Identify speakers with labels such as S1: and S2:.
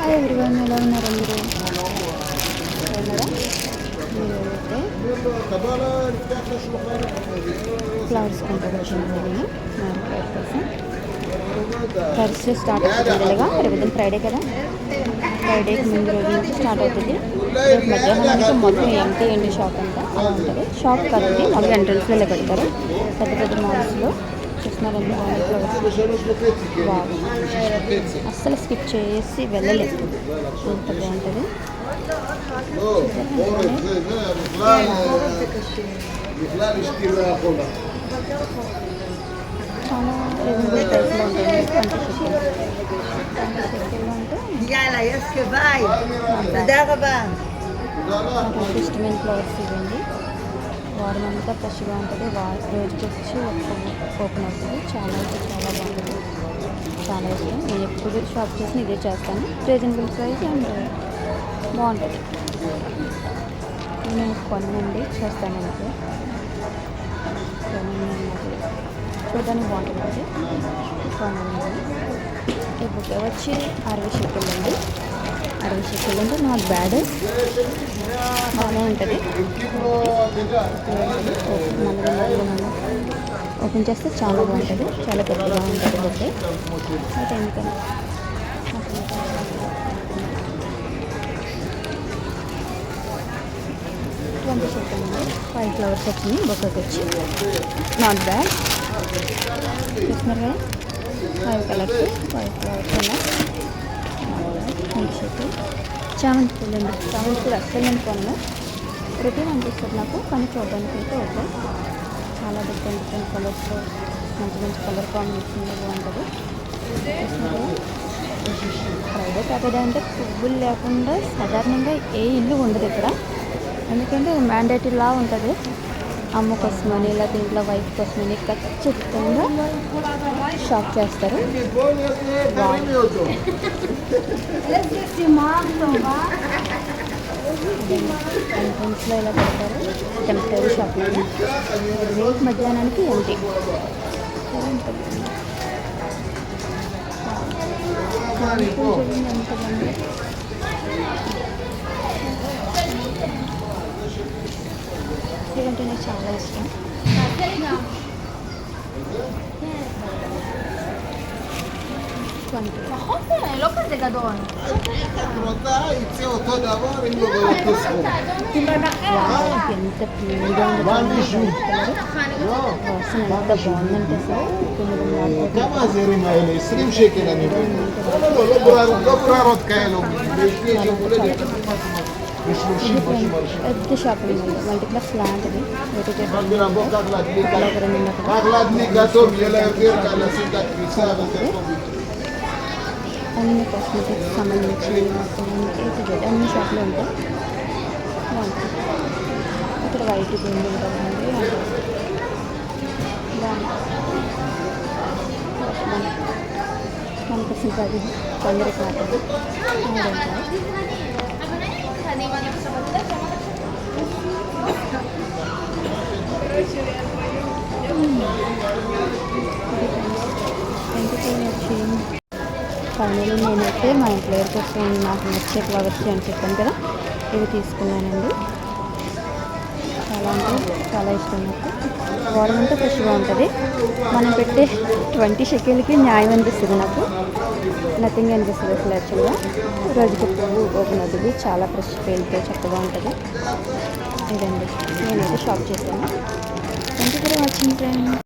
S1: Hi everyone, ఎలా ఉన్నారు అందరూ? బాగున్నారా? మీరైతే ఫ్లవర్స్ కొంటారు వచ్చింది నేను ఫ్లవర్ కోసం. థర్స్డే స్టార్ట్ అవుతుంది కదా, రేపు ఫ్రైడే కదా, ఫ్రైడేకి ముందు రోజు నుంచి స్టార్ట్ అవుతుంది. రేపు మధ్యాహ్నానికి మొత్తం ఎంటీ ఎండి షాప్ అంతా అలా ఉంటుంది. షాప్ కాదు, మామూలుగా ఎంట్రన్స్లో పెడతారు పెద్ద పెద్ద మాల్స్లో. చూస్తున్నారండి ఫ్లవర్స్, అస్సలు స్కిప్ చేసి వెళ్ళలేదు, అంత బాగుంటుంది. చాలా రీజనబుల్ ప్రైస్లో ఉంటుంది. 20 షెకెల్లో అంటే నాకు ఇష్టమైన ఫ్లవర్స్ ఇవ్వండి. వారం అంతా ఫ్రెష్గా ఉంటుంది. రోజుకి వచ్చి ఓపెన్ అవుతుంది. చాలా బాగుంటుంది, చాలా ఇష్టం. నేను ఎప్పుడు షాప్ చేసి ఇదే చేస్తాను. రీజనబుల్ ప్రైస్ అండ్ బాగుంటుంది. నేను కొనండి చేస్తాను అంటే చూడడానికి బాగుంటుంది. కొనండి. ఈ బుక్ వచ్చి 60 షెకెల్ అండి. 60 షెకెల్ అంటే నాట్ బ్యాడ్, బాగానే ఉంటుంది. ఓపెన్ చేస్తే చాలా బాగుంటుంది, చాలా పెద్దగా ఉంటుంది బుక్. అయితే ఎందుకని 20 షెకెల్ అండి. 5 ఫ్లవర్స్ వచ్చింది బొక్కకి వచ్చి, నాట్ బ్యాడ్. చూస్తున్నారు కదా, 5 కలర్స్ 5 ఫ్లవర్స్ ఉన్నాయి. 20 షెకెల్. చామంతి పూలు అండి. చామంతి పూలు అస్సలు నేను కొన్నాను, రొటీన్ అనిపిస్తుంది నాకు, కానీ చూడడానికి అయితే ఓకే. చాలా డిఫరెంట్ కలర్స్, మంచి కలర్ కాంబినేషన్లో బాగుంటుంది. ఫ్రైడే సాటర్డే అంటే పువ్వులు లేకుండా సాధారణంగా ఏ ఇల్లు ఉండదు ఇక్కడ. ఎందుకంటే మ్యాండేటరీ లా ఉంటుంది. అమ్మ కోసమని లేకపోతే ఇంట్లో వైఫ్ కోసమని ఖచ్చితంగా షాప్ చేస్తారు. ఎంట్రన్స్లో ఇలా పెడతారు టెంపరీ షాప్లో. రేపు మధ్యాహ్నానికి ఎంటీ. ఇదంటే నాకు చాలా ఇష్టం. ఎంత ప్యూర్గా ఉంది, వాసన ఎంత బాగుందంటే పెద్ద షాపింగ్ మాల్, మల్టీప్లెక్స్ లాంటిది. అన్ని కాస్మెటిక్స్ సంబంధించి అన్ని షాపులు ఉంటాయి. ఇక్కడ వైట్ బిందు ఉంటుందండి. మనకు సింపది కొందరికి మాత్రం ఫైనల్లీ నేనైతే మా ఎంప్లాయర్ కోసం నాకు నచ్చే ఫ్లవర్స్ అని చెప్పాను కదా, ఇవి తీసుకున్నానండి. చాలా అంటే చాలా ఇష్టం నాకు. వారం అంతా ఫ్రెష్గా ఉంటుంది. మనం పెట్టే 20 షెకెల్కి న్యాయం అనిపిస్తుంది నాకు. నథింగ్ అనిపిస్తుంది అసలు. యాక్చువల్గా రోజుకి పువ్వు ఓపెన్ అవుతుంది, చాలా ఫ్రెష్ పేలుతో చక్కగా ఉంటుంది. ఇదండి నేనైతే షాప్ చేశాను. Thank you for watching friends.